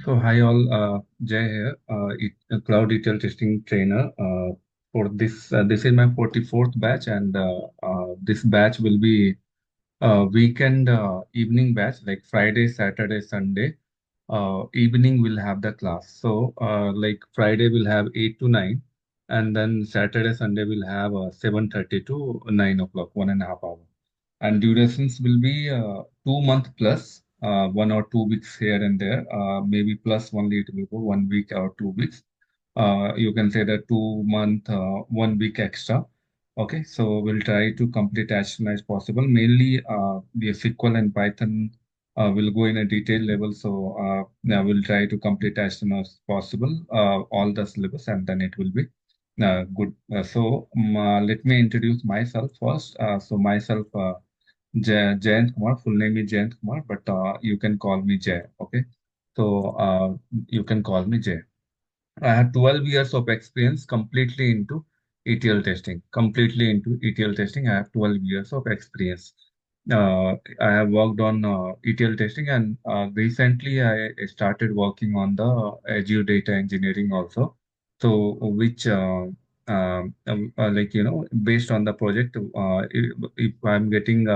So hi all, Jay here, cloud ETL testing trainer. For this is my 44th batch, and this batch will be weekend evening batch, like Friday, Saturday, Sunday. Evening we'll have the class. So like Friday we'll have 8 to 9, and then Saturday, Sunday we'll have 7:30 to 9 o'clock, 1.5 hour. And durations will be 2 month plus 1 or 2 weeks here and there. Maybe plus only it will go 1 week or 2 weeks. You can say that 2 month, 1 week extra. Okay, so we'll try to complete as soon as possible. Mainly the SQL and Python will go in a detailed level. So yeah, we'll try to complete as soon as possible all the syllabus, and then it will be good. Let me introduce myself first. So myself. Jayant Kumar, full name is Jayant Kumar, but you can call me Jay. Okay, so you can call me Jay. I have 12 years of experience completely into ETL testing. Completely into ETL testing, I have 12 years of experience. I have worked on ETL testing, and recently I started working on the Azure data engineering also. So, which based on the project, if I'm getting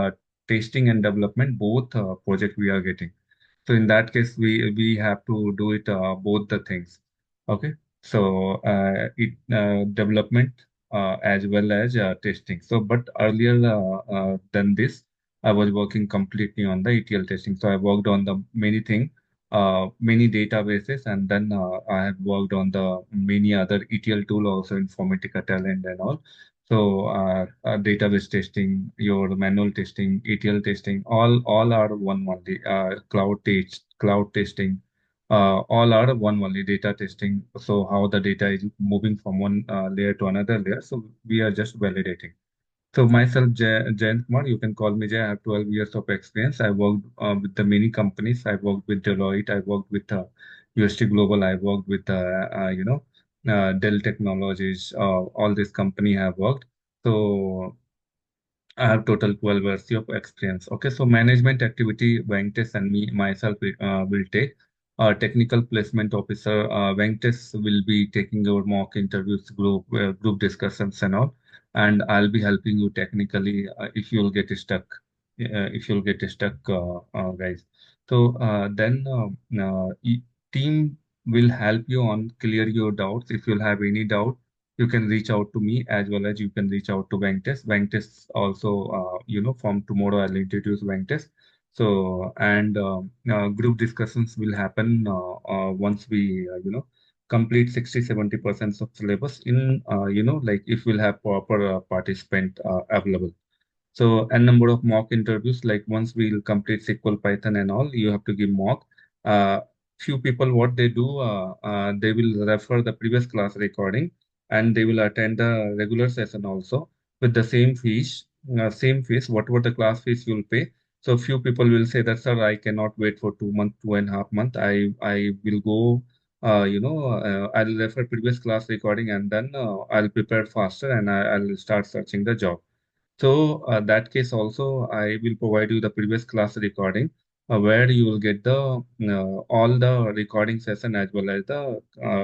testing and development, both project we are getting. So in that case, we have to do it both the things. Okay. So it development as well as testing. So but earlier than this, I was working completely on the ETL testing. So I worked on the many thing, many databases, and then I have worked on the many other ETL tool also, Informatica Talent and all. So database testing, your manual testing, ETL testing, all are one only. Cloud testing, all are one only. Data testing. So how the data is moving from one layer to another layer. So we are just validating. So myself, Jayant Kumar, you can call me Jay. I have 12 years of experience. I worked with the many companies. I worked with Deloitte. I worked with UST Global. I worked with Dell Technologies. All this company have worked. So I have total 12 years of experience. Okay, so management activity, Venkatesh and me, myself will take. Technical placement officer, Venkatesh will be taking your mock interviews, group discussions and all. And I'll be helping you technically if you'll get stuck. If you'll get stuck, guys. So team will help you on clear your doubts. If you'll have any doubt, you can reach out to me as well as you can reach out to Venkatesh. Venkatesh also, from tomorrow I'll introduce Venkatesh. So, and group discussions will happen once we, complete 60-70% of syllabus in, like if we'll have proper participant available. So n number of mock interviews, like once we'll complete SQL, Python and all, you have to give mock. Few people, what they do, they will refer the previous class recording and they will attend the regular session also with the same fees, whatever the class fees you'll pay. So few people will say that, sir, I cannot wait for 2 months, 2.5 months. I will go, I'll refer previous class recording and then I'll prepare faster and I'll start searching the job. So that case also, I will provide you the previous class recording where you will get the all the recording session as well as the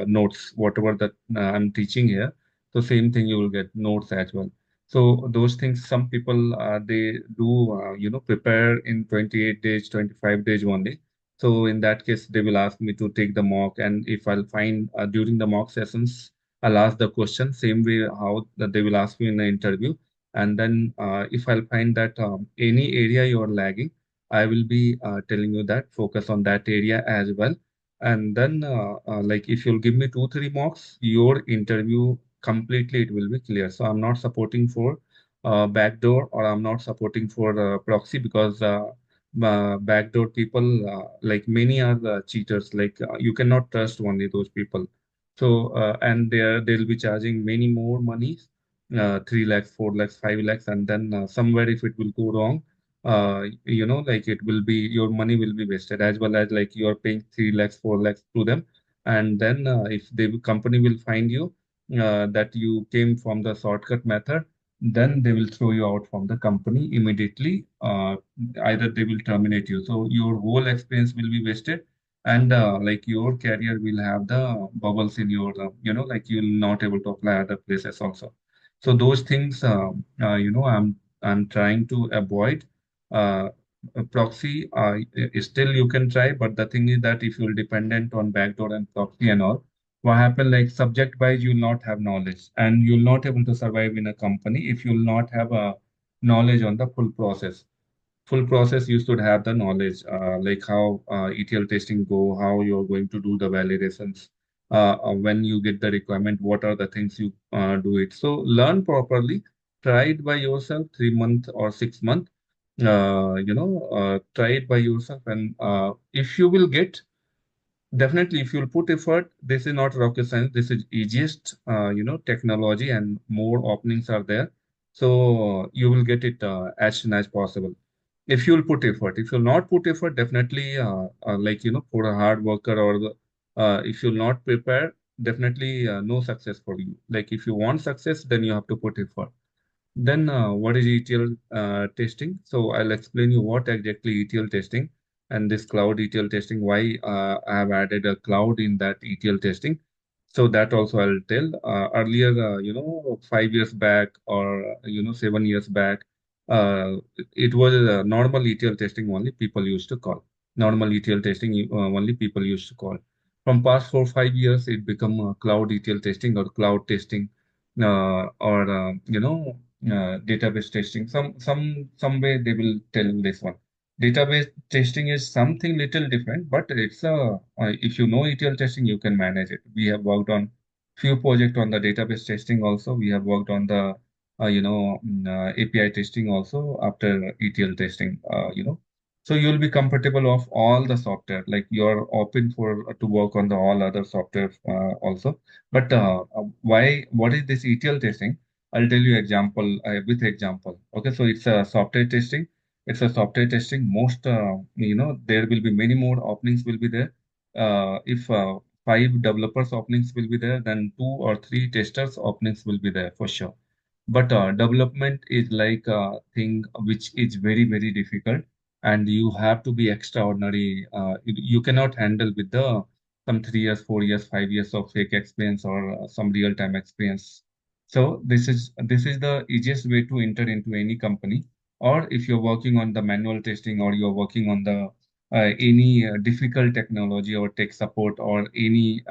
notes, whatever that I'm teaching here. So same thing you will get notes as well. So those things, some people they do prepare in 28 days, 25 days only. So in that case, they will ask me to take the mock, and if I'll find during the mock sessions, I'll ask the question same way how that they will ask me in the interview. And then if I'll find that any area you're lagging, I will be telling you that focus on that area as well. And then like if you'll give me 2-3 marks, your interview completely it will be clear. So I'm not supporting for backdoor, or I'm not supporting for proxy, because backdoor people, like many are the cheaters. Like you cannot trust only those people. So and they'll be charging many more money, 3 lakhs, 4 lakhs, 5 lakhs, and then somewhere if it will go wrong, like it will be, your money will be wasted, as well as like you're paying 3 lakhs, 4 lakhs to them. And then if the company will find you that you came from the shortcut method, then they will throw you out from the company immediately. Either they will terminate you. So your whole experience will be wasted, and like your career will have the bubbles in your like you'll not able to apply other places also. So those things I'm trying to avoid. A proxy still you can try, but the thing is that if you're dependent on backdoor and proxy and all, what happen like subject wise you'll not have knowledge, and you'll not able to survive in a company if you'll not have a knowledge on the full process. You should have the knowledge, like how ETL testing go, how you're going to do the validations. When you get the requirement, what are the things you do it. So learn properly, try it by yourself, 3 month or 6 month. Try it by yourself, and if you will get. Definitely, if you'll put effort, this is not rocket science. This is easiest, technology, and more openings are there. So you will get it as soon as possible. If you'll put effort, if you'll not put effort, definitely, for a hard worker or if you'll not prepare, definitely no success for you. Like if you want success, then you have to put effort. Then, what is ETL testing? So I'll explain you what exactly ETL testing and this cloud ETL testing, why I have added a cloud in that ETL testing. So that also I'll tell. Earlier, 5 years back or, 7 years back, it was normal ETL testing only people used to call. Normal ETL testing only people used to call. From past 4 5 years, it become cloud ETL testing or cloud testing, or database testing. Some way they will tell this one. Database testing is something little different, but it's if you know ETL testing, you can manage it. We have worked on few projects on the database testing also. We have worked on the API testing also after ETL testing. So you'll be comfortable of all the software. Like you're open for to work on the all other software also. But why? What is this ETL testing? I'll tell you example with example. Okay, so it's a software testing. It's a software testing. Most there will be many more openings will be there. If five developers openings will be there, then two or three testers openings will be there for sure. But development is like a thing which is very very difficult, and you have to be extraordinary. You cannot handle with the some 3 years, 4 years, 5 years of fake experience or some real time experience. So this is the easiest way to enter into any company. Or if you're working on the manual testing, or you're working on the any difficult technology or tech support, or any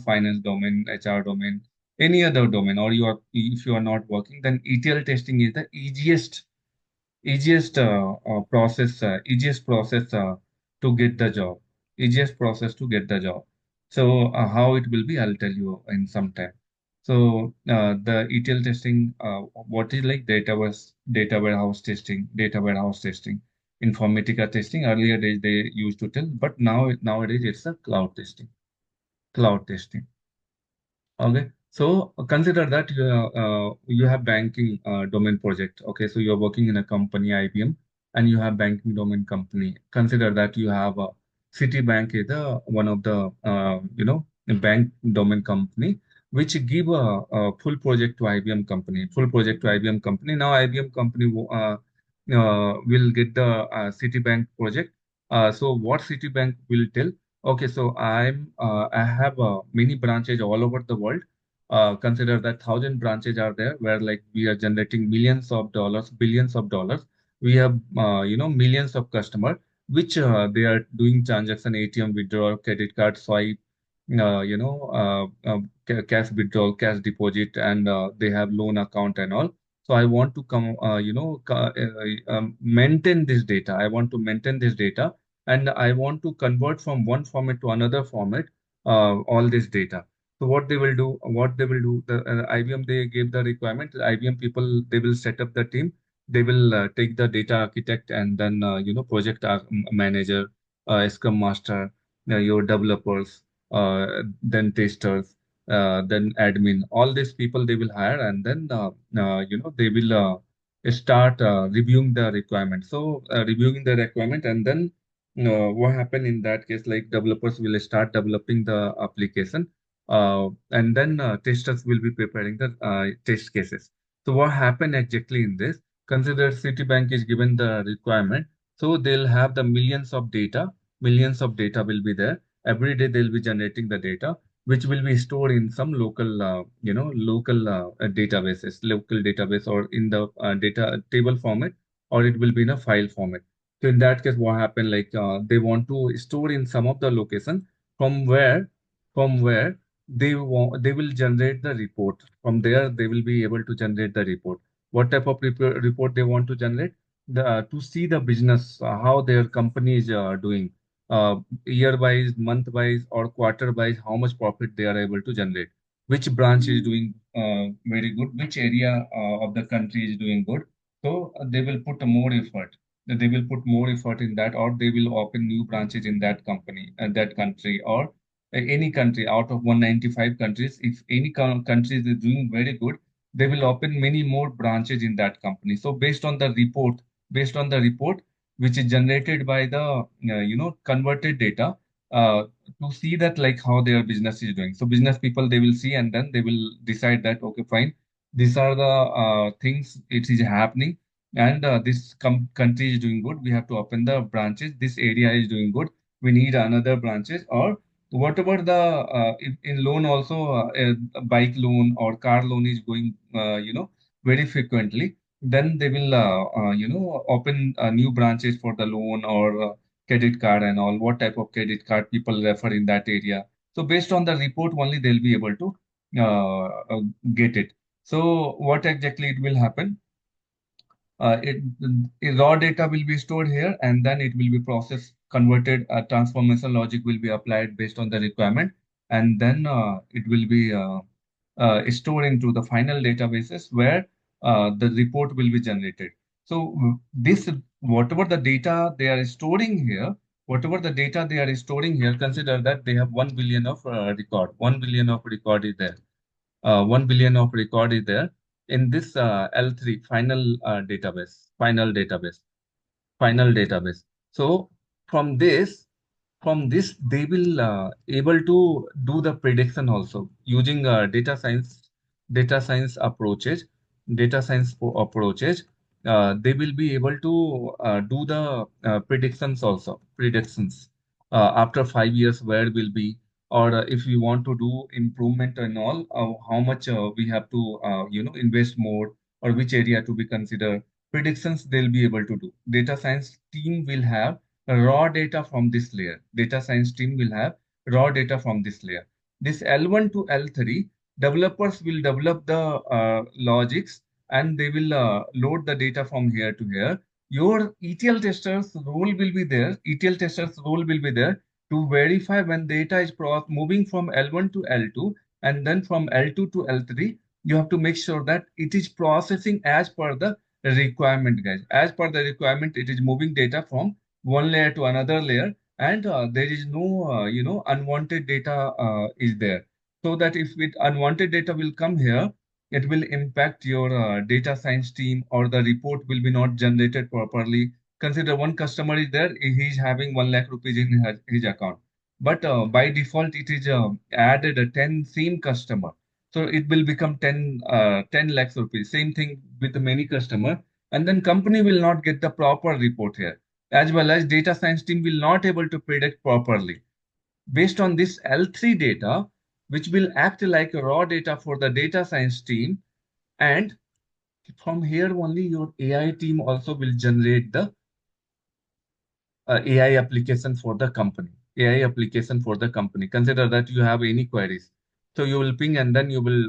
finance domain, HR domain, any other domain, or you are if you are not working, then ETL testing is the easiest process to get the job, easiest process to get the job. So how it will be, I'll tell you in some time. So the ETL testing, what is like data warehouse testing, Informatica testing. Earlier days they used to tell, but nowadays it's a cloud testing. Okay, so consider that you have banking domain project. Okay, so you're working in a company IBM, and you have banking domain company. Consider that you have a Citibank is the one of the bank domain company which give a full project to IBM company. Full project to IBM company. Now IBM company will get the Citibank project. So what Citibank will tell? Okay, so I have many branches all over the world. Consider that 1,000 branches are there where like we are generating millions of dollars, billions of dollars. We have millions of customers which they are doing transaction, ATM withdrawal, credit card swipe, cash withdrawal, cash deposit, and they have loan account and all. So I want to maintain this data. I want to maintain this data, and I want to convert from one format to another format all this data. So what they will do, the IBM they gave the requirement. IBM people they will set up the team. They will take the data architect, and then project manager, Scrum master, your developers, then testers, then admin. All these people they will hire, and then they will start reviewing the requirement. So reviewing the requirement, and then what happen in that case, like developers will start developing the application, and then testers will be preparing the test cases. So what happened exactly in this? Consider Citibank is given the requirement, so they'll have the millions of data will be there. Every day they'll be generating the data, which will be stored in some local, local databases, local database, or in the data table format, or it will be in a file format. So in that case, what happened? Like they want to store in some of the location from where, they will generate the report. From there, they will be able to generate the report. What type of report they want to generate? To see the business, how their company is doing, year wise, month wise, or quarter wise, how much profit they are able to generate, which branch is doing very good, which area of the country is doing good. So they will put more effort. They will put more effort in that, or they will open new branches in that company, that country, or any country out of 195 countries. If any country is doing very good, they will open many more branches in that company. So based on the report which is generated by the converted data, uh, to see that like how their business is doing. So business people, they will see, and then they will decide that, okay, fine, these are the things it is happening, and this country is doing good, we have to open the branches. This area is doing good, we need another branches. Or whatever the if in loan also, a bike loan or car loan is going very frequently, then they will open new branches for the loan, or credit card and all, what type of credit card people refer in that area. So based on the report only, they'll be able to get it. So what exactly it will happen? Raw data will be stored here, and then it will be processed, converted. Transformation logic will be applied based on the requirement, and then it will be stored into the final databases where the report will be generated. So this, whatever the data they are storing here, consider that they have 1 billion of record. 1 billion of record is there. 1 billion of record is there in this L3 final database. So from this, they will able to do the prediction also using data science approaches, approaches. They will be able to do the predictions after 5 years where will be, or if we want to do improvement and all, how much we have to invest more, or which area to be considered. Predictions they'll be able to do. Data science team will have raw data from this layer. Data science team will have raw data from this layer. This L1 to L3, developers will develop the logics, and they will load the data from here to here. Your ETL testers role will be there. ETL testers role will be there to verify when data is moving from L1 to L2, and then from L2 to L3. You have to make sure that it is processing as per the requirement, guys. As per the requirement, it is moving data from one layer to another layer, and there is no unwanted data is there. So that if it unwanted data will come here, it will impact your data science team, or the report will be not generated properly. Consider one customer is there, he is having 1 lakh rupees in his account, but by default it is added a 10 same customer. So it will become 10 lakhs rupees. Same thing with many customer, and then company will not get the proper report here, as well as data science team will not able to predict properly. Based on this L3 data, which will act like a raw data for the data science team, and from here only your AI team also will generate the AI application for the company. AI application for the company. Consider that you have any queries. So you will ping, and then you will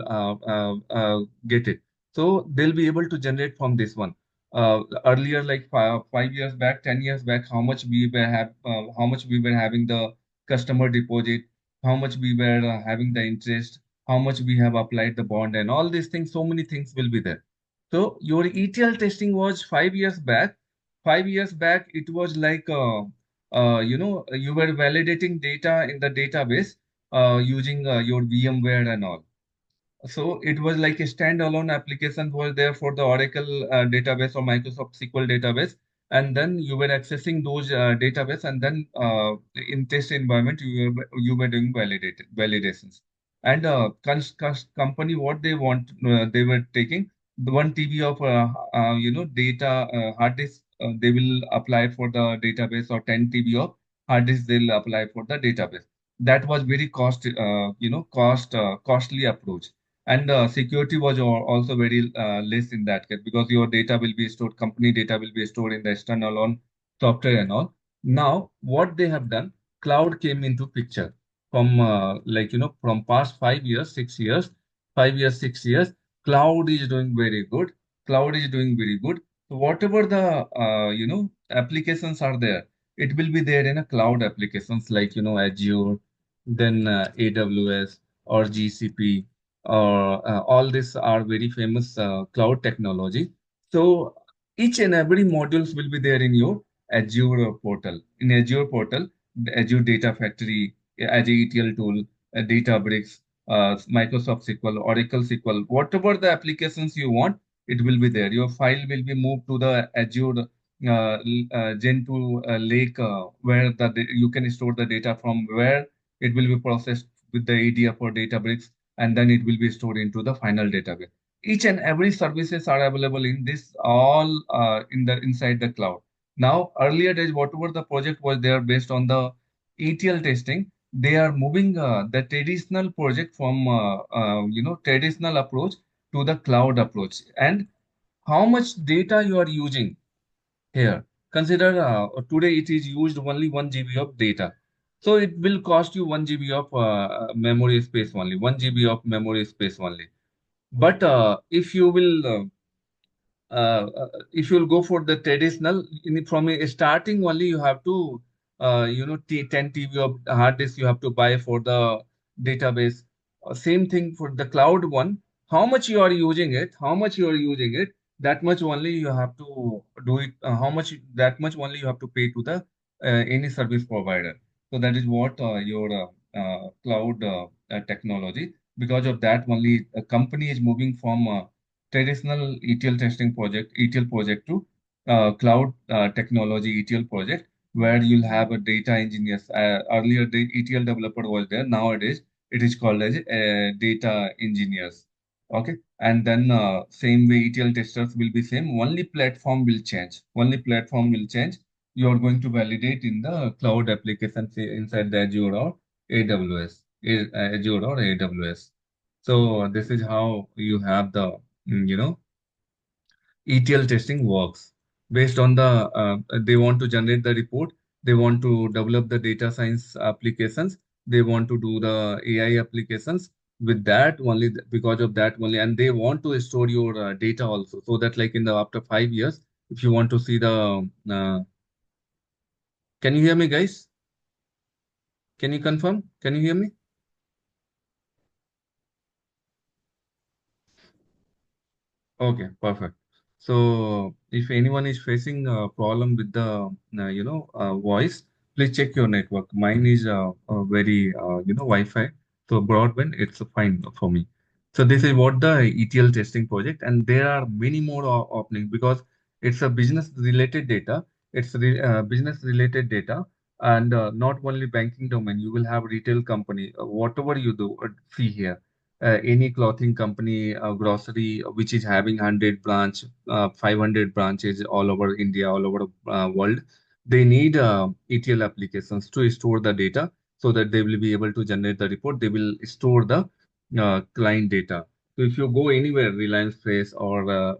get it. So they'll be able to generate from this one. Earlier, like 5 years back, 10 years back, how much we were having the customer deposit, how much we were having the interest, how much we have applied the bond, and all these things. So many things will be there. So your ETL testing was 5 years back. 5 years back, it was like you were validating data in the database using your VMware and all. So it was like a standalone application was there for the Oracle database or Microsoft SQL database, and then you were accessing those database, and then in test environment you were doing validations. And company, what they want, they were taking the 1 TB of data hard disk. They will apply for the database, or 10 TB of hard disk they'll apply for the database. that was very costly approach. And security was also very less in that case, because your data will be stored, company data will be stored in the external on software and all. Now, what they have done, cloud came into picture from from past 5 years, 6 years, 5 years, 6 years. Cloud is doing very good. Cloud is doing very good. So whatever the applications are there, it will be there in a cloud applications like Azure, then AWS or GCP, or all these are very famous cloud technology. So each and every modules will be there in your Azure portal. In Azure portal, the Azure Data Factory, Azure ETL tool, Databricks, Microsoft SQL, Oracle SQL, whatever the applications you want, it will be there. Your file will be moved to the Azure Gen 2 lake, where you can store the data, from where it will be processed with the ADF or Databricks, and then it will be stored into the final database. Each and every services are available in this, all in the inside the cloud. Now, earlier days, whatever the project was there based on the ETL testing, they are moving the traditional project from traditional approach to the cloud approach. And how much data you are using here? Consider today it is used only 1 GB of data. So it will cost you 1 GB of memory space only, 1 GB of memory space only. But if you'll go for the traditional, from a starting only, you have to 10 TB of hard disk you have to buy for the database. Same thing for the cloud one. How much you are using it, how much you are using it, that much only you have to do it. How much, that much only you have to pay to the any service provider. So that is what your cloud technology. Because of that, only a company is moving from traditional ETL project to cloud technology ETL project, where you'll have a data engineers. Earlier, the ETL developer was there. Nowadays, it is called as data engineers. Okay, and then same way ETL testers will be same. Only platform will change. Only platform will change. You are going to validate in the cloud applications inside the Azure or AWS, Azure or AWS. So this is how you have the ETL testing works. Based on the they want to generate the report, they want to develop the data science applications, they want to do the AI applications with that only, because of that only, and they want to store your data also, so that like in the after 5 years, if you want to see the can you hear me, guys? Can you confirm? Can you hear me? Okay, perfect. So if anyone is facing a problem with the voice, please check your network. Mine is very Wi-Fi, so broadband it's fine for me. So this is what the ETL testing project, and there are many more openings, because it's a business related data. It's business related data, and not only banking domain. You will have retail company. Whatever you do, see here, any clothing company, grocery, which is having 100 branch, 500 branches all over India, all over world, they need ETL applications to store the data, so that they will be able to generate the report. They will store the client data. So if you go anywhere, Reliance Fresh or a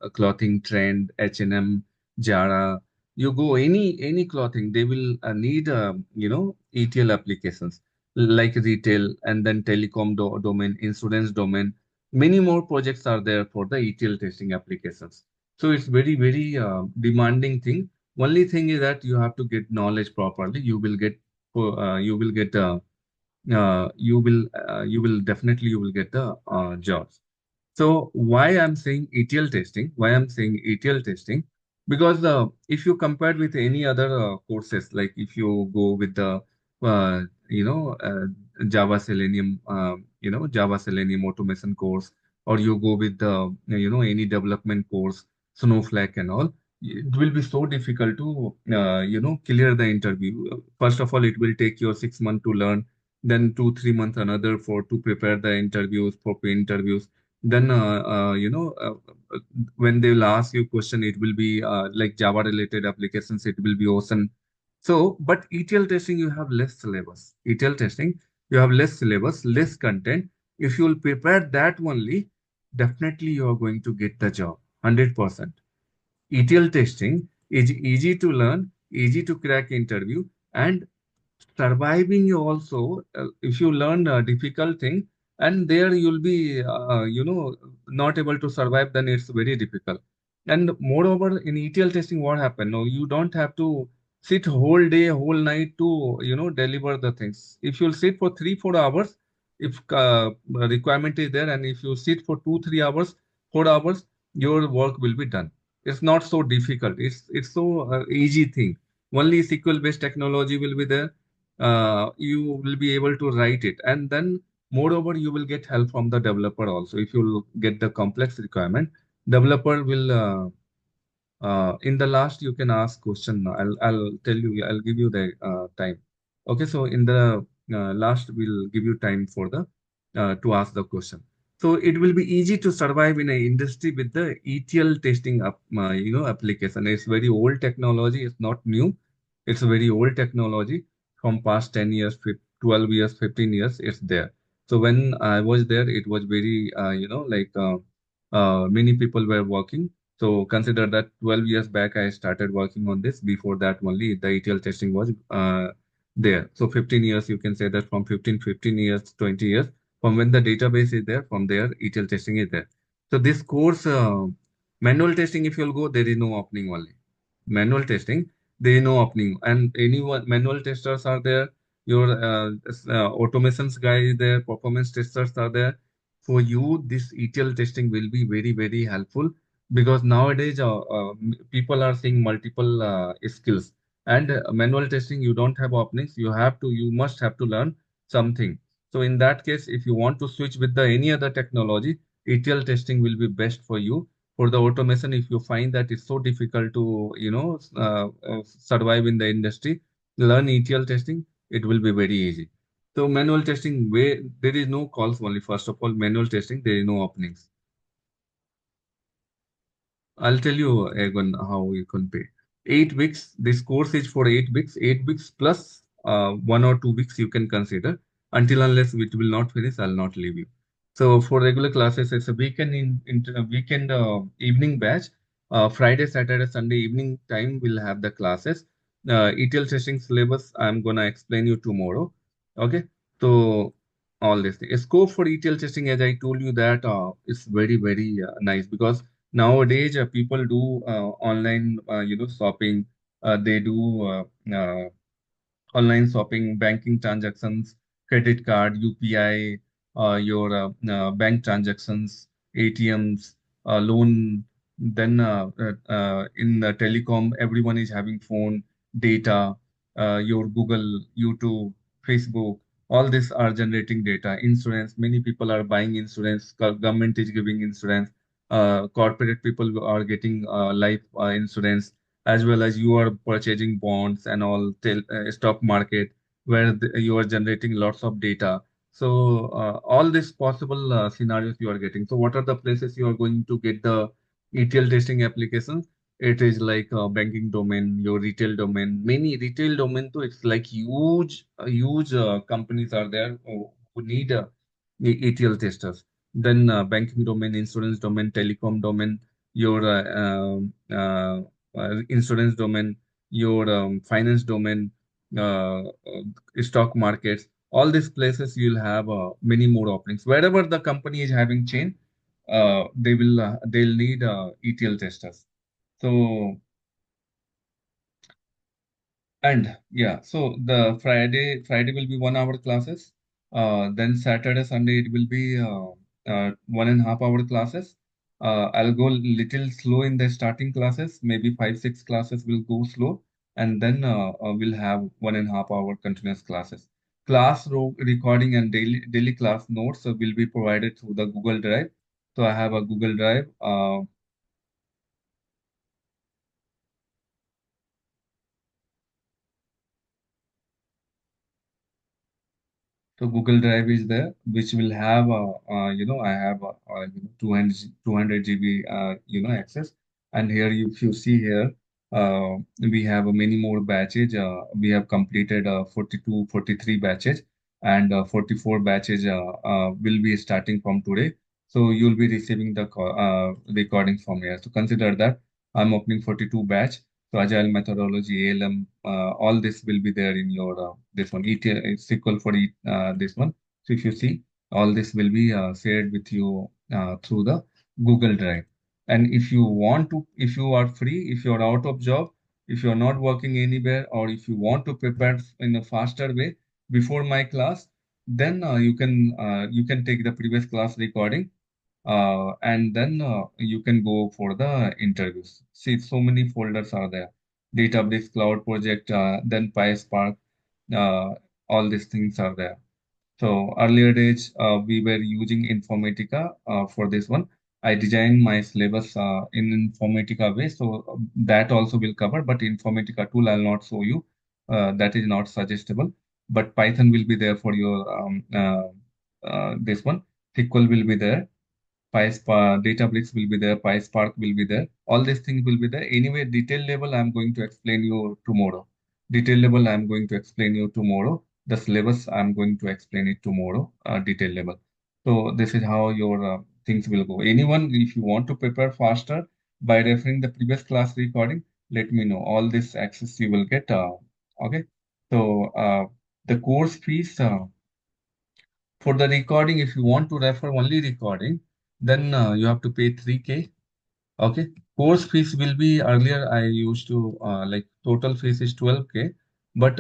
clothing trend, H&M, Zara, you go any clothing, they will need ETL applications like retail, and then telecom domain, insurance domain. Many more projects are there for the ETL testing applications. So it's very, very demanding thing. Only thing is that you have to get knowledge properly. You will definitely you will get the jobs. So why I'm saying ETL testing? Why I'm saying ETL testing? Because if you compare with any other courses, like if you go with the uh, you know uh, Java Selenium automation course, or you go with the any development course, Snowflake and all, it will be so difficult to clear the interview. First of all, it will take you 6 months to learn, then 2 3 months another for to prepare the interviews, for interviews. Then when they will ask you question, it will be like Java related applications, it will be ocean. So, but ETL testing, you have less syllabus. ETL testing, you have less syllabus, less content. If you will prepare that only, definitely you are going to get the job, 100%. ETL testing is easy to learn, easy to crack interview, and surviving also. If you learn a difficult thing, and there you'll be, not able to survive, then it's very difficult. And moreover, in ETL testing, what happened? No, you don't have to sit whole day, whole night to, deliver the things. If you'll sit for 3, 4 hours, if requirement is there, and if you sit for 2, 3 hours, 4 hours, your work will be done. It's not so difficult. It's so easy thing. Only SQL based technology will be there. You will be able to write it, and then moreover you will get help from the developer also. If you get the complex requirement, developer will in the last you can ask question. I'll tell you, I'll give you the time. Okay, so in the last we'll give you time for the to ask the question. So it will be easy to survive in an industry with the ETL testing application. It's very old technology. It's not new. It's a very old technology from past 10 years, 12 years, 15 years. It's there. So when I was there, it was very many people were working. So consider that 12 years back, I started working on this. Before that, only the ETL testing was there. So 15 years, you can say that from 15 years, 20 years, from when the database is there, from there, ETL testing is there. So this course, manual testing, if you'll go, there is no opening only. Manual testing, there is no opening. And anyone, manual testers are there, your automations guy is there, performance testers are there. For you, this ETL testing will be very, very helpful because nowadays people are seeing multiple skills, and manual testing you don't have openings, you must have to learn something. So in that case, if you want to switch with the any other technology, ETL testing will be best for you. For the automation, if you find that it's so difficult to survive in the industry, learn ETL testing, it will be very easy. So manual testing, where there is no calls only. First of all, manual testing, there is no openings. I'll tell you, Egon, how you can pay. 8 weeks. This course is for 8 weeks. 8 weeks plus 1 or 2 weeks you can consider. Until unless it will not finish, I'll not leave you. So for regular classes, it's a weekend weekend evening batch. Friday, Saturday, Sunday evening time we'll have the classes. ETL testing syllabus I'm gonna explain you tomorrow. Okay. So all this thing. Scope for ETL testing, as I told you, that is very very nice because nowadays people do online shopping. They do online shopping, banking transactions, credit card, UPI, your bank transactions, ATMs, loan. Then in the telecom, everyone is having phone, data, your Google, YouTube, Facebook. All these are generating data. Insurance. Many people are buying insurance. Government is giving insurance. Corporate people are getting life insurance, as well as you are purchasing bonds and all stock market where you are generating lots of data. So all these possible scenarios you are getting. So what are the places you are going to get the ETL testing applications? It is like banking domain, your retail domain, many retail domain too. It's like huge companies are there who need ETL testers. Then banking domain, insurance domain, telecom domain, your insurance domain, your finance domain, stock markets, all these places you'll have many more openings. Wherever the company is having chain, they'll need ETL testers. So and yeah, so the Friday will be 1 hour classes. Then Saturday, Sunday it will be 1.5 hour classes. I'll go little slow in the starting classes. Maybe 5, 6 classes will go slow, and then we'll have 1.5 hour continuous classes. Recording and daily class notes will be provided through the Google Drive. So I have a Google Drive. So Google Drive is there, which will have, I have 200 GB, access. And here, if you see here, We have many more batches. We have completed 42, 43 batches, and 44 batches will be starting from today. So you'll be receiving the recordings from here. So consider that I'm opening 42 batch. So agile methodology, ALM, all this will be there in your this one. ETL is equal for this one. So if you see, all this will be shared with you through the Google Drive. And if you want to, if you are free, if you are out of job, if you are not working anywhere, or if you want to prepare in a faster way before my class, then you can take the previous class recording, and then you can go for the interviews. See, so many folders are there: Database, Cloud Project, then PySpark, uh, all these things are there. So earlier days, we were using Informatica for this one. I designed my syllabus in Informatica way, so that also will cover. But Informatica tool I'll not show you. That is not suggestible. But Python will be there for your this one. SQL will be there. PySpark, Databricks will be there, PySpark will be there. All these things will be there. Anyway, detail level I'm going to explain you tomorrow. Detail level I'm going to explain you tomorrow. The syllabus I'm going to explain it tomorrow. Detail level. So this is how your things will go. Anyone, if you want to prepare faster by referring the previous class recording, let me know. All this access you will get. Okay. So the course fees. For the recording, if you want to refer only recording, then you have to pay 3K. Okay. Course fees will be earlier I used to like total fees is 12K, but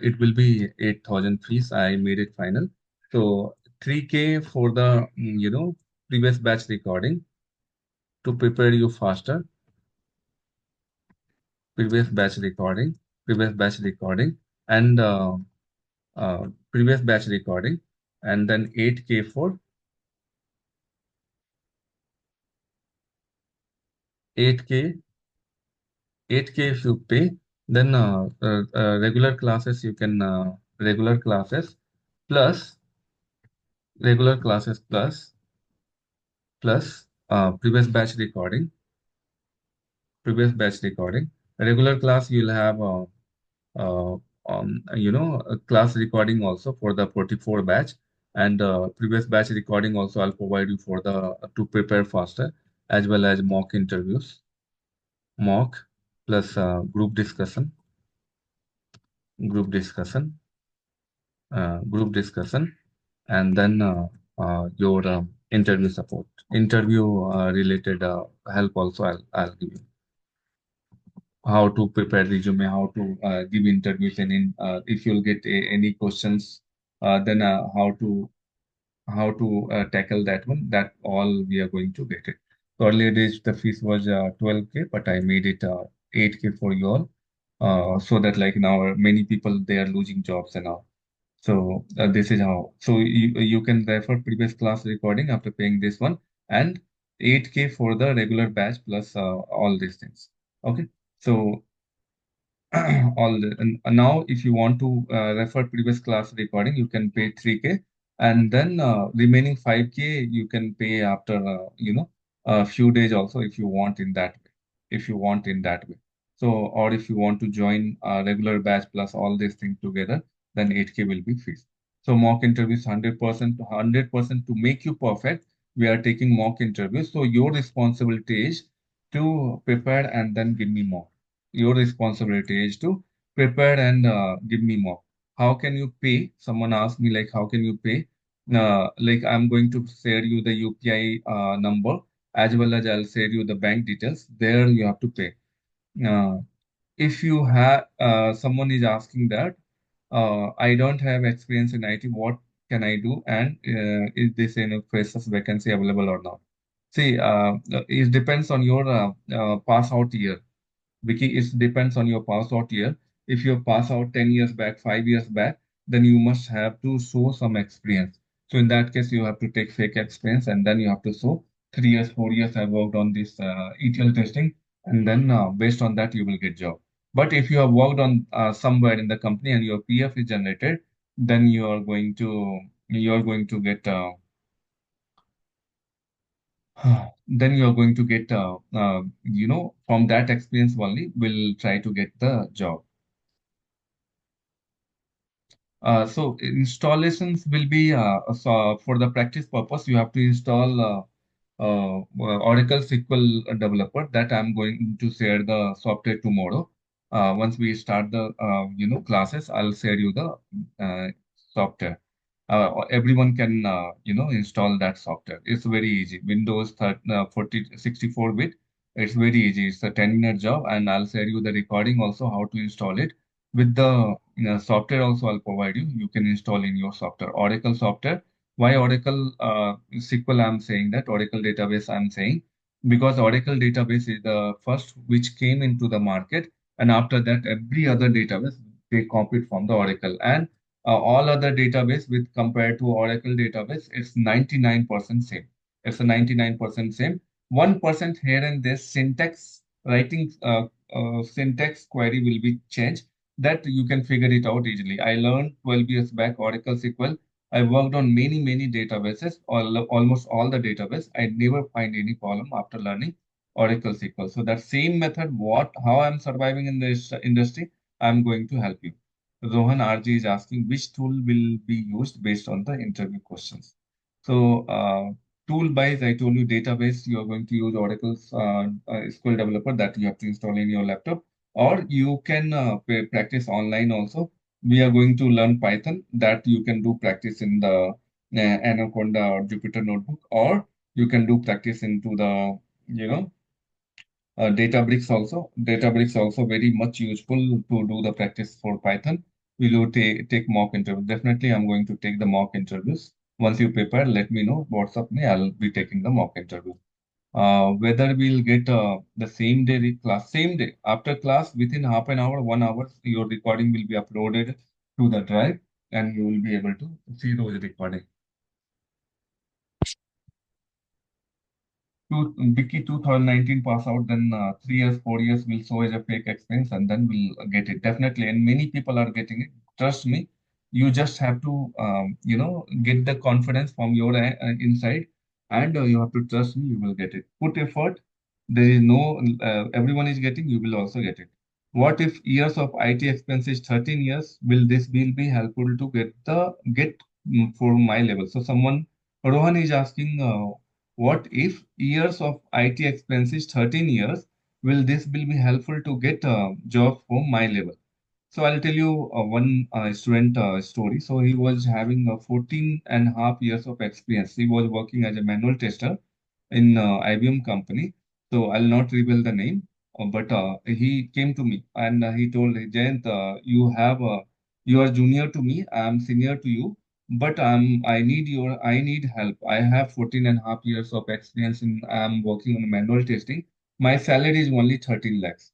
it will be 8,000 fees. I made it final. So 3K for the previous batch recording to prepare you faster. Previous batch recording, previous batch recording, and previous batch recording, and then 8K for 8K 8K if you pay, then regular classes you can regular classes plus regular classes plus previous batch recording, previous batch recording. Regular class you'll have a class recording also for the 44 batch, and previous batch recording also I'll provide you for the to prepare faster, as well as mock interviews, mock plus group discussion group discussion, and then your interview support, interview related help also I'll give you. How to prepare resume, how to give interviews, and if you'll get any questions, then how to tackle that one. That all we are going to get it. So earlier days the fees was 12K, but I made it 8K for you all, so that like now many people they are losing jobs and all. So this is how. So you can refer previous class recording after paying this one, and 8K for the regular batch plus all these things. Okay. So and now if you want to refer previous class recording, you can pay 3K, and then remaining 5K you can pay after a few days also if you want in that way. If you want in that way. So or if you want to join regular batch plus all these things together, then 8K will be fees. So mock interviews 100% to make you perfect. We are taking mock interviews. So your responsibility is to prepare and then give me more. Your responsibility is to prepare and give me more. How can you pay? Someone asked me like, how can you pay? Like I'm going to share you the UPI number, as well as I'll share you the bank details. There you have to pay. Uh, if you have someone is asking that I don't have experience in IT, what can I do? And is this any freshers vacancy available or not? See, it depends on your pass out year. Vicky, it depends on your pass out year. If you pass out 10 years back, 5 years back, then you must have to show some experience. So in that case, you have to take fake experience, and then you have to show 3 years, 4 years I worked on this ETL testing, and then based on that, you will get job. But if you have worked on somewhere in the company and your PF is generated, then you are going to get Then you are going to get, from that experience only, will try to get the job. So installations will be so for the practice purpose. You have to install Oracle SQL developer that I'm going to share the software tomorrow. Once we start the classes, I'll share you the software. Everyone can install that software. It's very easy. Windows 30, 40, 64 bit. It's very easy. It's a 10-minute job, and I'll share you the recording also how to install it with the software also. I'll provide you. You can install in your software Oracle software. Why Oracle SQL? I'm saying that Oracle database. I'm saying because Oracle database is the first which came into the market, and after that, every other database they copied from the Oracle, and all other database with compared to Oracle database, it's 99% same. It's a 99% same. 1% here and there syntax writing syntax query will be changed, that you can figure it out easily. I learned 12 years back Oracle SQL. I worked on many databases, almost all the database. I never find any problem after learning Oracle SQL. So that same method, how I'm surviving in this industry, I'm going to help you. Rohan RG is asking which tool will be used based on the interview questions. So tool wise, I told you database, you are going to use Oracle's SQL developer that you have to install in your laptop, or you can practice online also. We are going to learn Python that you can do practice in the Anaconda or Jupyter notebook, or you can do practice into the, you know, Databricks also. Databricks also very much useful to do the practice for Python. Will you take mock interviews? Definitely, I'm going to take the mock interviews. Once you prepare, let me know. WhatsApp me. I'll be taking the mock interview. Whether we'll get the same day class, same day after class, within half an hour, 1 hour, your recording will be uploaded to the drive, and you will be able to see those recordings. Vicky 2019 pass out, then 3 years, 4 years will show as a fake experience, and then we'll get it definitely. And many people are getting it. Trust me. You just have to, get the confidence from your inside, and you have to trust me. You will get it. Put effort. There is no everyone is getting. You will also get it. What if years of IT expense is 13 years? Will this will be helpful to get for my level? So someone Rohan is asking. What if years of IT expenses, 13 years, will be helpful to get a job for my level? So I'll tell you one student story. So he was having 14 and a half years of experience. He was working as a manual tester in IBM company. So I'll not reveal the name, but he came to me and he told Jayant, you are junior to me. I'm senior to you, but I need help. I have 14 and a half years of experience in I'm working on manual testing. My salary is only 13 lakhs.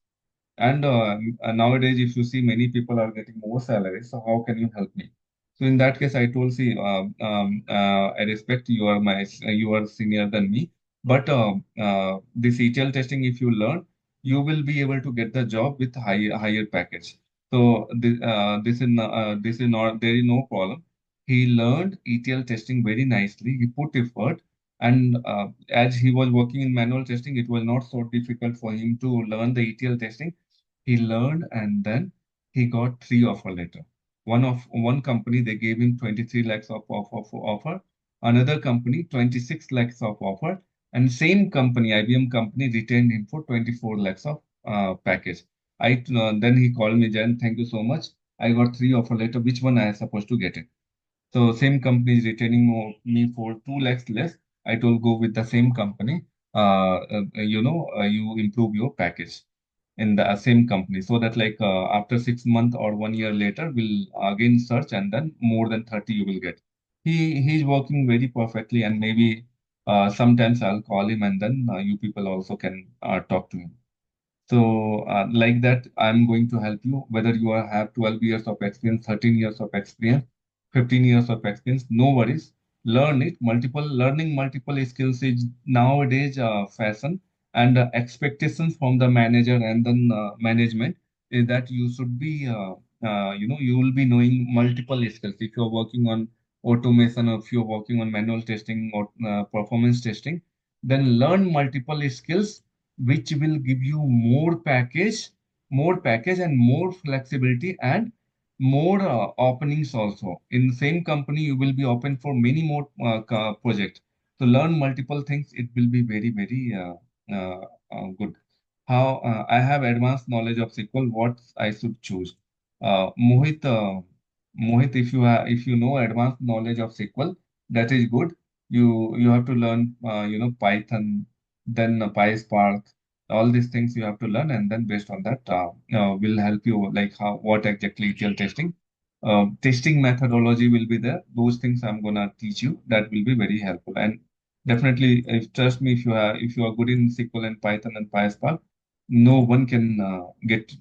And nowadays, if you see, many people are getting more salaries. So how can you help me? So in that case, I told, see, I respect you are senior than me, but this ETL testing, if you learn, you will be able to get the job with higher package. So this is not there is no problem. He learned ETL testing very nicely. He put effort, and as he was working in manual testing, it was not so difficult for him to learn the ETL testing. He learned, and then he got three offer letter. One company, they gave him 23 lakhs of offer. Another company 26 lakhs of offer, and same company, IBM company, retained him for 24 lakhs of package. Then he called me, Jan, thank you so much. I got three offer letter. Which one I am supposed to get it? So same company is retaining me for 2 lakhs less. I told go with the same company. You improve your package in the same company, so that like after 6 months or 1 year later, we'll again search, and then more than 30 you will get. He's working very perfectly, and maybe sometimes I'll call him, and then you people also can talk to him. So, like that, I'm going to help you. Whether you have 12 years of experience, 13 years of experience, 15 years of experience, no worries. Learn it. Learning multiple skills is nowadays fashion, and expectations from the manager and then management is that you should be, you will be knowing multiple skills. If you're working on automation, or if you're working on manual testing or performance testing, then learn multiple skills, which will give you more package and more flexibility and more openings also. In the same company, you will be open for many more projects. So learn multiple things. It will be very good. How I have advanced knowledge of SQL. What I should choose? Mohit, if you know advanced knowledge of SQL, that is good. You have to learn Python, then PySpark, all these things you have to learn, and then based on that will help you like how what exactly ETL testing. Testing methodology will be there. Those things I'm gonna teach you. That will be very helpful. And definitely, if trust me, if you are good in SQL and Python and PySpark, no one can get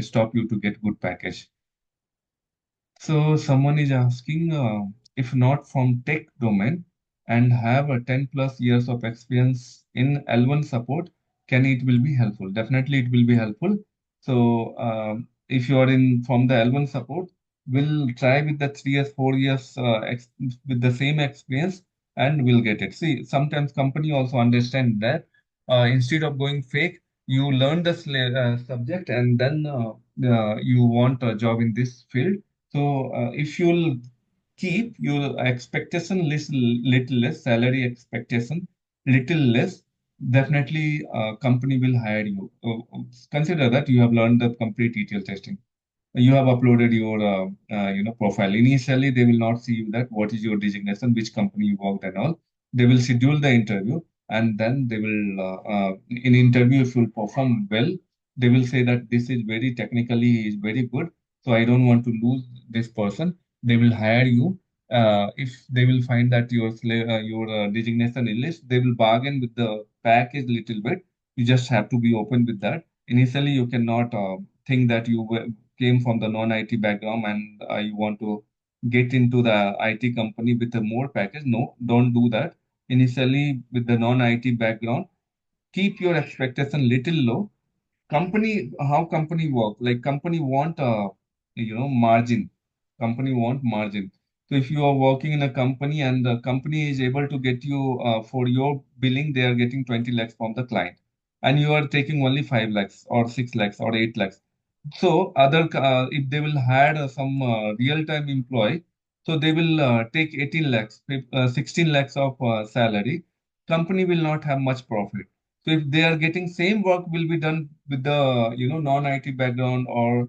stop you to get good package. So someone is asking, if not from tech domain and have a 10 plus years of experience in L1 support, can it will be helpful? Definitely it will be helpful. So if you are in from the L1 support, we'll try with the 3 years, 4 years with the same experience and we'll get it. See, sometimes company also understand that instead of going fake, you learn the subject and then you want a job in this field. So if you'll keep your expectation little less, salary expectation little less, definitely company will hire you. Consider that you have learned the complete ETL testing. You have uploaded your profile. Initially they will not see you that what is your designation, which company you worked and all. They will schedule the interview, and then they will in interview, if you perform well, they will say that this is very technically he is very good, so I don't want to lose this person. They will hire you. If they will find that your designation is less, they will bargain with the package little bit. You just have to be open with that. Initially you cannot think that came from the non-IT background and you want to get into the IT company with a more package. No, don't do that. Initially, with the non-IT background, keep your expectation little low. Company, how company work? Like company want margin. Company want margin. So if you are working in a company and the company is able to get you for your billing, they are getting 20 lakhs from the client, and you are taking only 5 lakhs or 6 lakhs or 8 lakhs. So if they will hire some real-time employee, so they will take 18 lakhs, 16 lakhs of salary. Company will not have much profit. So if they are getting same work will be done with the non-IT background or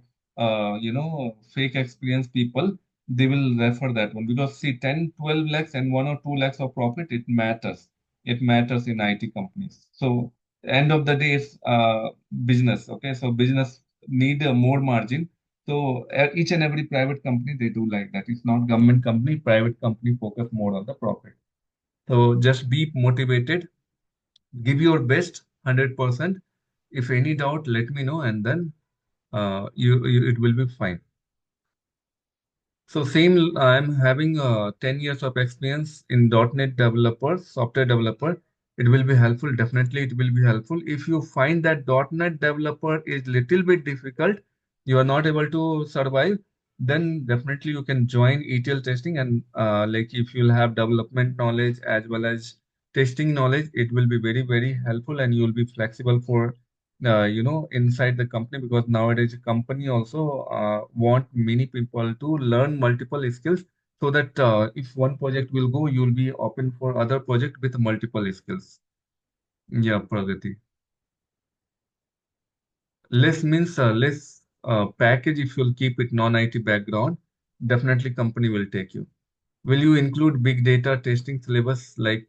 fake experience people, they will refer that one because see 10, 12 lakhs and 1 or 2 lakhs of profit, it matters. It matters in IT companies. So end of the day, it's business. Okay, so business need more margin. So each and every private company they do like that. It's not government company. Private company focus more on the profit. So just be motivated. Give your best 100%. If any doubt, let me know, and then it will be fine. So same, I'm having 10 years of experience in .NET developer, software developer. It will be helpful. Definitely, it will be helpful. If you find that .NET developer is little bit difficult, you are not able to survive, then definitely you can join ETL testing. And like if you'll have development knowledge as well as testing knowledge, it will be very, very helpful and you will be flexible for inside the company, because nowadays company also want many people to learn multiple skills, so that if one project will go, you'll be open for other project with multiple skills. Yeah, Pragati. Less means less package. If you'll keep it non-IT background, definitely company will take you. Will you include big data testing syllabus like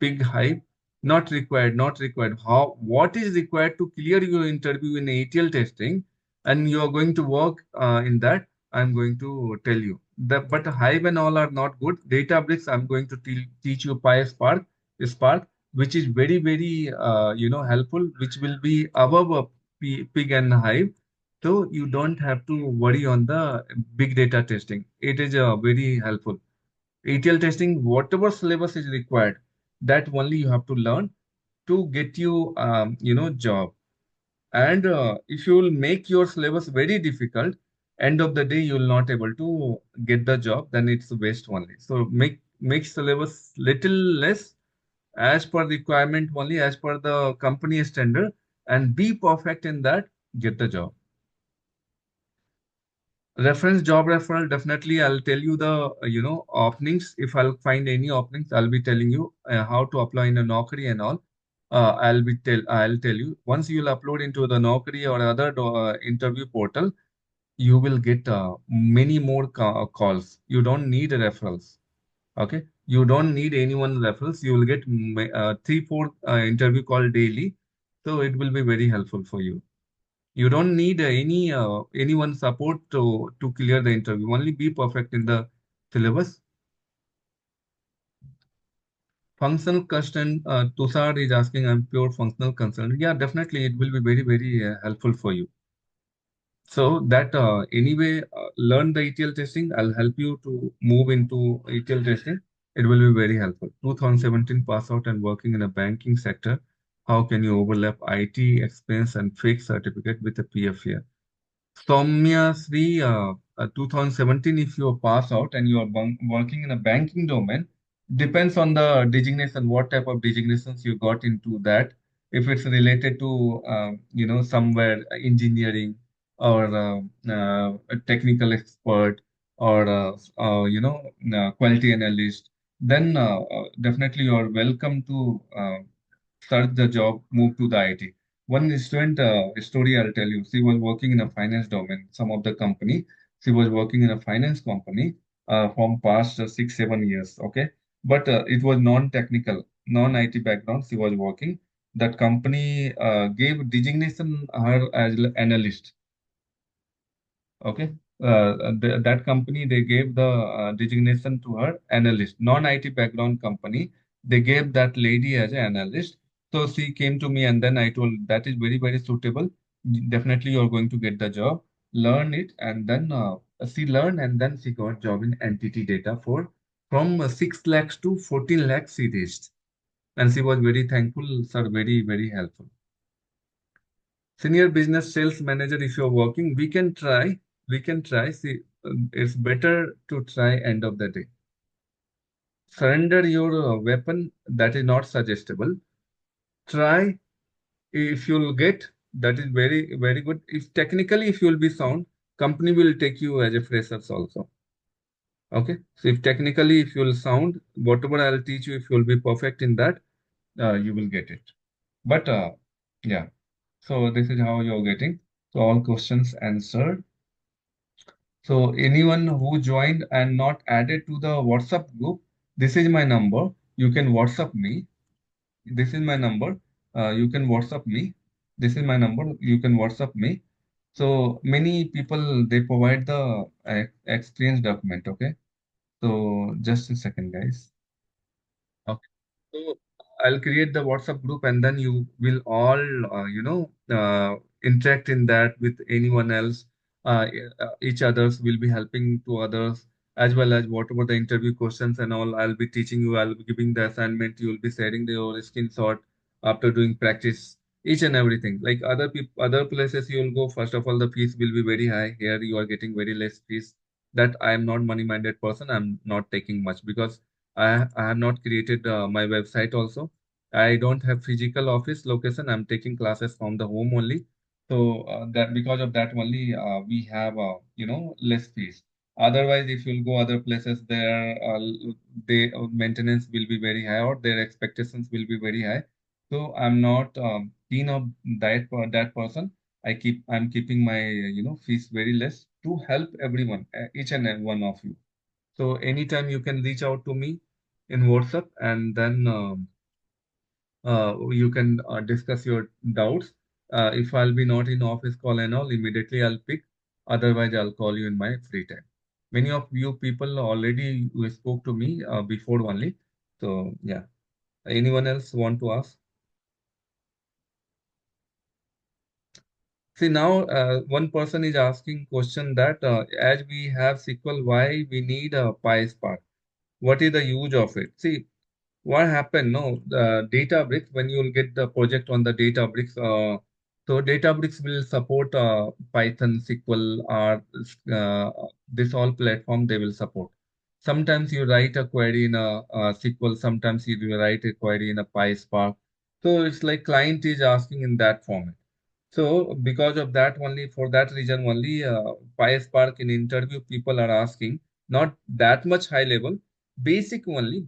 big hype? Not required, not required. How, what is required to clear your interview in ATL testing, and you are going to work in that? I'm going to tell you. But Hive and all are not good. Databricks, I'm going to teach you PySpark, Spark, which is very, very, helpful, which will be above a Pig and Hive. So you don't have to worry on the big data testing. It is very helpful. ETL testing, whatever syllabus is required, that only you have to learn to get you, job. And if you will make your syllabus very difficult, end of the day you will not able to get the job. Then it's a waste only. So make syllabus little less, as per requirement only, as per the company standard, and be perfect in that, get the job. Reference job referral, definitely I'll tell you the openings. If I'll find any openings, I'll be telling you how to apply in a Naukri and all. I'll tell you once you'll upload into the Naukri or other interview portal, you will get many more calls. You don't need referrals. Okay, you don't need anyone referrals. You will get 3 4 interview call daily, so it will be very helpful for you. You don't need anyone support to clear the interview. Only be perfect in the syllabus. Functional consultant, Tushar is asking, I'm pure functional consultant. Yeah, definitely it will be very, very helpful for you. So that anyway, learn the ETL testing. I'll help you to move into ETL testing. It will be very helpful. 2017 pass out and working in a banking sector. How can you overlap IT experience and fake certificate with a PF here? Soumya Sri, 2017, if you pass out and you are working in a banking domain, depends on the designation, what type of designations you got into that. If it's related to, somewhere engineering or a technical expert or, quality analyst, then definitely you are welcome to search the job, move to the IT. One student story I'll tell you. She was working in a finance domain, some of the company. She was working in a finance company from past 6 7 years. Okay, but it was non-technical, non-IT background. She was working. That company gave designation her as analyst. Okay. That company, they gave the designation to her analyst, non-IT background company. They gave that lady as an analyst. So she came to me and then I told that is very, very suitable. Definitely you're going to get the job. Learn it and then she learned and then she got job in entity data for from 6 lakhs to 14 lakhs she reached. And she was very thankful, sir, very, very helpful. Senior business sales manager, if you're working, we can try. See, it's better to try end of the day. Surrender your weapon, that is not suggestible. Try, if you'll get, that is very, very good. If technically, if you'll be sound, company will take you as a freshers also. Okay. So if technically, if you'll sound, whatever I'll teach you, if you'll be perfect in that, you will get it. But yeah. So this is how you're getting. So all questions answered. So anyone who joined and not added to the WhatsApp group, this is my number. You can WhatsApp me. This is my number. You can WhatsApp me. This is my number. You can WhatsApp me. So many people, they provide the experience document. Okay. So just a second, guys. Okay. So I'll create the WhatsApp group and then you will all, interact in that with anyone else. Each others will be helping to others as well as whatever the interview questions and all. I'll be teaching you. I'll be giving the assignment. You will be sharing your screenshot after doing practice. Each and everything. Like other people, other places you will go. First of all, the fees will be very high. Here you are getting very less fees. That I am not money-minded person. I'm not taking much because I have not created my website also. I don't have physical office location. I'm taking classes from the home only. So that because of that only we have less fees. Otherwise, if you'll go other places, their they maintenance will be very high or their expectations will be very high. So I'm not keen of that person. I'm keeping my fees very less to help everyone, each and every one of you. So anytime you can reach out to me in WhatsApp and then you can discuss your doubts. If I'll be not in office call and all, immediately I'll pick. Otherwise, I'll call you in my free time. Many of you people already spoke to me before only. So yeah. Anyone else want to ask? See now, one person is asking question that as we have SQL, why we need a PySpark? What is the use of it? See, what happened? No, the Databricks, when you will get the project on the Databricks, so Databricks will support Python, SQL, or this all platform they will support. Sometimes you write a query in a SQL, sometimes you write a query in a PySpark. So it's like client is asking in that format. So because of that only, for that reason only, PySpark in interview people are asking not that much high level, basic only.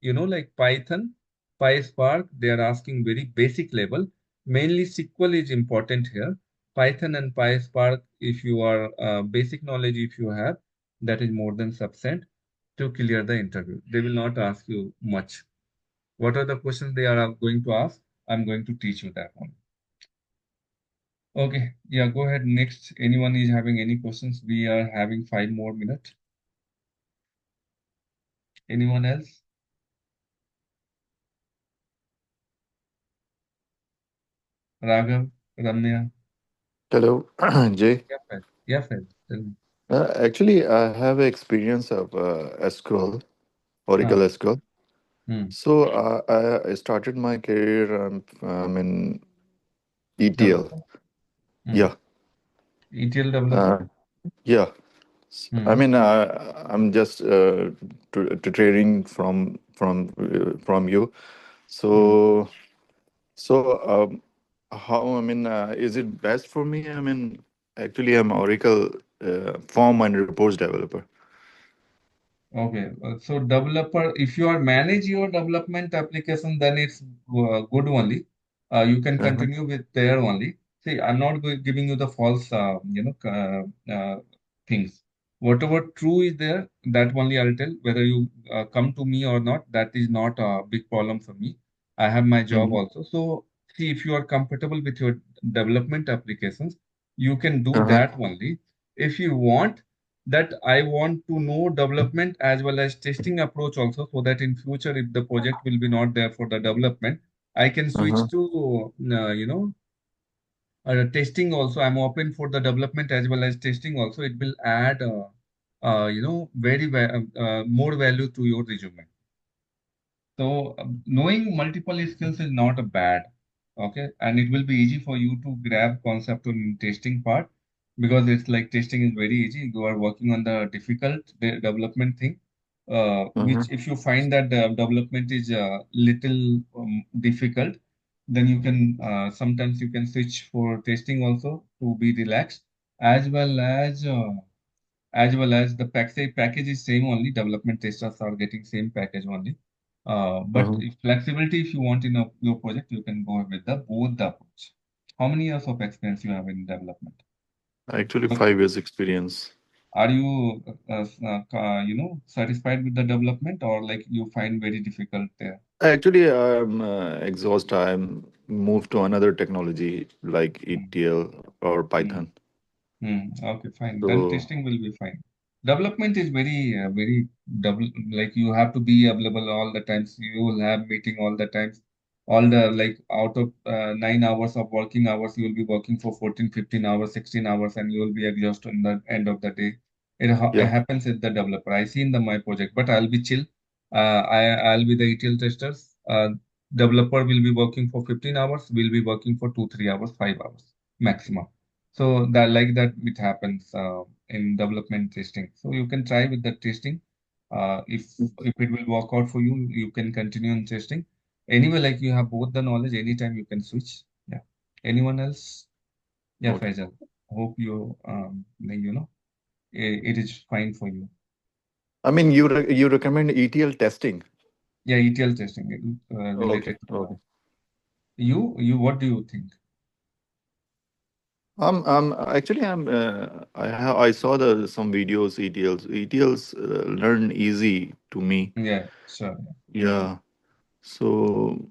Like Python, PySpark, they are asking very basic level. Mainly SQL is important here. Python and PySpark, if you are basic knowledge, if you have, that is more than sufficient to clear the interview. They will not ask you much. What are the questions they are going to ask? I'm going to teach you that one. Okay, yeah, go ahead. Next, anyone is having any questions? We are having 5 more minutes. Anyone else? Raghav, Ramya? Hello, Jay. Yeah, Faiz. Yeah, Faiz. Tell me. Actually, I have experience of SQL, Oracle Ah, SQL. hmm. So I started my career in ETL. Developer? Hmm. Yeah, ETL developer? uh, yeah. I Hmm. mean, I'm just to trading from you. Hmm. So so how I mean, is it best for me? I mean, actually, I'm Oracle form and reports developer. Okay, so developer, if you are manage your development application, then it's good only. You can Uh-huh. continue with there only. See, I'm not giving you the false, things. Whatever true is there, that only I'll tell. Whether you come to me or not, that is not a big problem for me. I have my job Mm-hmm. also. So, see, if you are comfortable with your development applications, you can do Uh-huh. that only. If you want that, I want to know development as well as testing approach also, so that in future if the project will be not there for the development, I can Uh-huh. switch to testing also. I'm open for the development as well as testing also. It will add more value to your resume. So knowing multiple skills is not a bad, okay, and it will be easy for you to grab concept on testing part, because it's like testing is very easy. You are working on the difficult development thing, Uh-huh. which if you find that the development is little difficult, then you can sometimes you can switch for testing also to be relaxed, as well as the package is same only. Development testers are getting same package only. But Uh-huh. if flexibility, if you want in your project, you can go with the both the approach. How many years of experience you have in development? Actually, But 5 years experience. are you satisfied with the development, or like you find very difficult there? Actually, I'm exhausted. I'm moved to another technology like ETL or Hmm. Python. Hmm. Okay, fine. Then So, testing will be fine. Development is very double. Like you have to be available all the times. You will have meeting all the times. All the like out of 9 hours of working hours, you will be working for 14, 15 hours, 16 hours, and you will be exhausted in the end of the day. It yeah. happens with the developer. I see in the my project, but I'll be chill. I'll be the ETL testers. Developer will be working for 15 hours. We'll be working for 2, 3 hours, 5 hours maximum. So that like that it happens in development testing. So you can try with the testing. If it will work out for you, you can continue in testing. Anyway, like you have both the knowledge, anytime you can switch. Yeah. Anyone else? Yeah, Okay. Faisal. Hope it is fine for you. I mean, you recommend ETL testing? Yeah, ETL testing Okay. related to Okay. you. What do you think? Actually, I saw the some videos ETLs learn easy to me. Yeah, sure. Yeah. So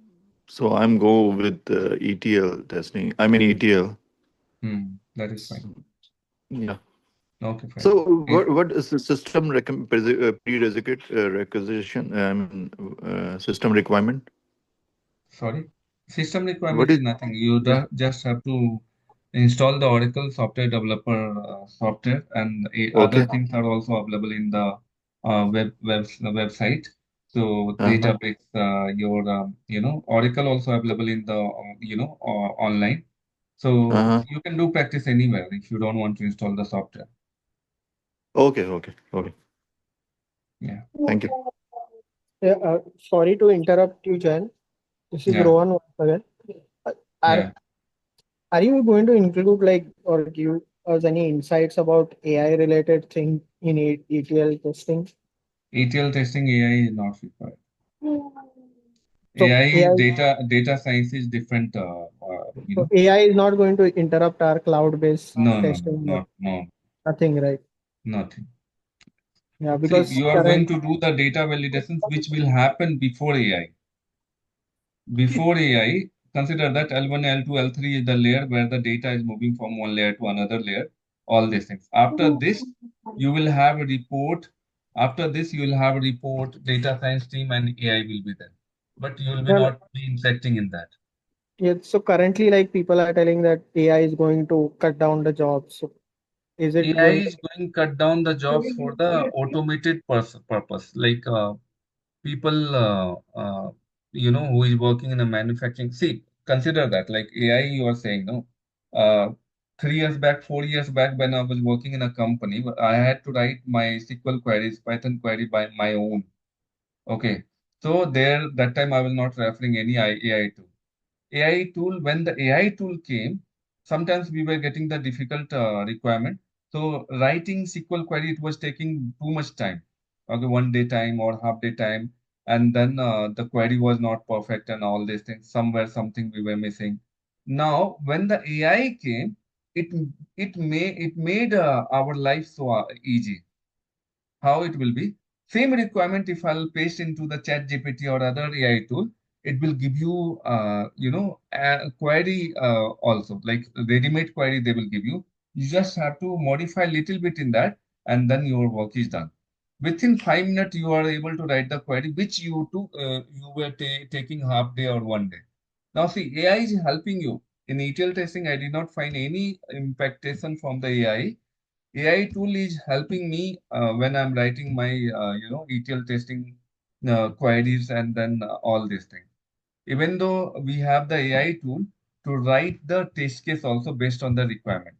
so I'm go with ETL testing. I mean ETL. That is fine. Yeah. Okay, So Faisal. what is the system prerequisite requisition? I mean, system requirement. Sorry. System What requirement is is? nothing. You Yeah. just have to install the Oracle software developer software, and other Okay. things are also available in the website. So Uh-huh. database, your Oracle also available in the online. So Uh-huh. you can do practice anywhere if you don't want to install the software. Okay. Okay. Okay. Yeah, Thank you. Yeah, sorry to interrupt you, Jen. This is yeah, Rohan once again. Uh, Are yeah. are you going to include like or give us any insights about AI related thing in ETL testing? ETL testing AI is not required. So AI AI, data science is different. so AI is not going to interrupt our cloud-based No, no, no, testing, not no, nothing, right? nothing. Yeah, See, because you are going current to do the data validations which will happen before AI. Before AI, consider that L1, L2, L3 is the layer where the data is moving from one layer to another layer, all these things. After this, you will have a report. After this, you will have a report, data science team and AI will be there. But you will be yeah, not be intersecting in that. yeah, so currently like people are telling that AI is going to cut down the jobs. So is it AI going is going to cut down the jobs for the automated purpose, like people who is working in a manufacturing. See, consider that like AI you are saying, no, uh 3 years back, 4 years back, when I was working in a company, I had to write my SQL queries, Python query by my own. Okay, so there that time I was not referring any AI tool. AI tool, when the AI tool came, sometimes we were getting the difficult requirement. So writing SQL query, it was taking too much time. Okay, 1 day time or half day time. And then the query was not perfect and all these things. Somewhere something we were missing. Now, when the AI came, it it made our life so easy. How it will be? Same requirement if I'll paste into the chat GPT or other AI tool, it will give you, a query also, like ready-made query they will give you. You just have to modify a little bit in that and then your work is done. Within 5 minutes, you are able to write the query, which you were taking half day or 1 day. Now see, AI is helping you. In ETL testing, I did not find any impactation from the AI. AI tool is helping me when I'm writing my ETL testing queries and then all these things. Even though we have the AI tool to write the test case also based on the requirement.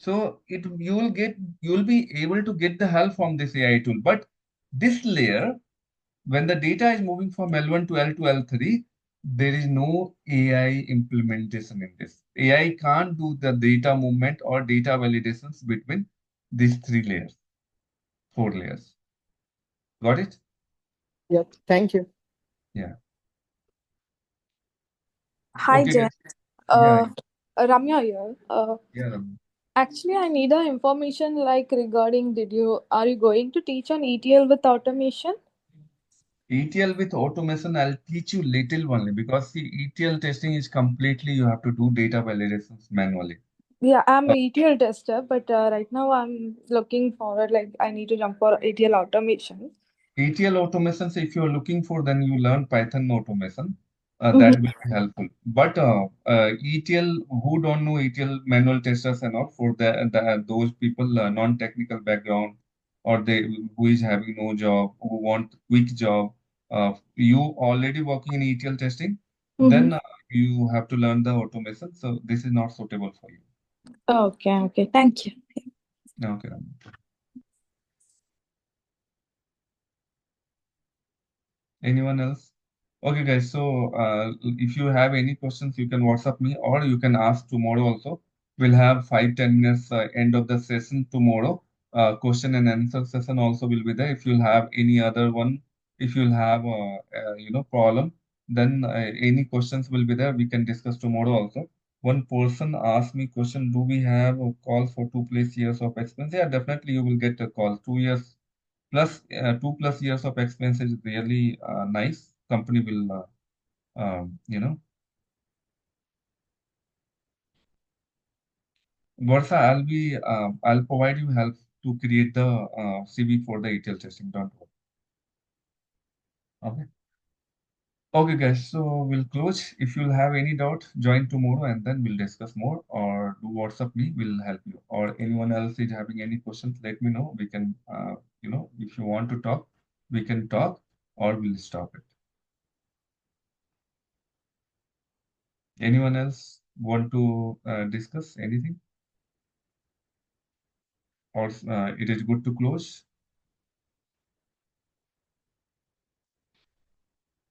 So you will be able to get the help from this AI tool. But this layer, when the data is moving from L1 to L2, L3, there is no AI implementation in this. AI can't do the data movement or data validations between these 3 layers, 4 layers. Got it? yeah, thank you. Yeah. Hi, Okay, Jen. guys. Yeah, Uh, Ramya here. yeah. Actually, I need a information like regarding are you going to teach on ETL with automation? ETL with automation, I'll teach you little only because see, ETL testing is completely you have to do data validations manually. Yeah, I'm Uh, ETL tester, but right now I'm looking forward like I need to jump for ETL automation. ETL automation, so if you're looking for, then you learn Python automation. That Mhm. will be helpful. But ETL, who don't know ETL manual testers and all, for those people non-technical background or they who is having no job, who want quick job, you already working in ETL testing, Mhm. then you have to learn the automation. So this is not suitable for you. Okay, okay. Thank you. Okay. Anyone else? Okay, guys. So, if you have any questions, you can WhatsApp me or you can ask tomorrow also. We'll have 5-10 minutes end of the session tomorrow. Question and answer session also will be there. If you'll have any other one, if you'll have problem, then any questions will be there. We can discuss tomorrow also. One person asked me question: Do we have a call for 2+ years of experience? Yeah, definitely you will get a call. 2 years plus 2+ years of experience is really nice. Company will, Varsa, I'll provide you help to create the CV for the ETL testing. Don't worry. Okay. Okay, guys. So we'll close. If you'll have any doubt, join tomorrow and then we'll discuss more or do WhatsApp me. We'll help you. Or anyone else is having any questions, let me know. We can, if you want to talk, we can talk or we'll stop it. Anyone else want to discuss anything? Or it is good to close?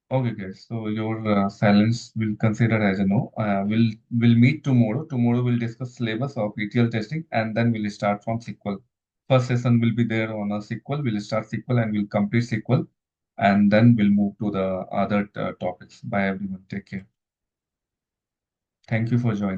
Okay, guys. So your silence will consider as a no. We'll meet tomorrow. Tomorrow we'll discuss syllabus of ETL testing, and then we'll start from SQL. First session will be there on a SQL. We'll start SQL and we'll complete SQL, and then we'll move to the other topics. Bye, everyone. Take care. Thank you for joining.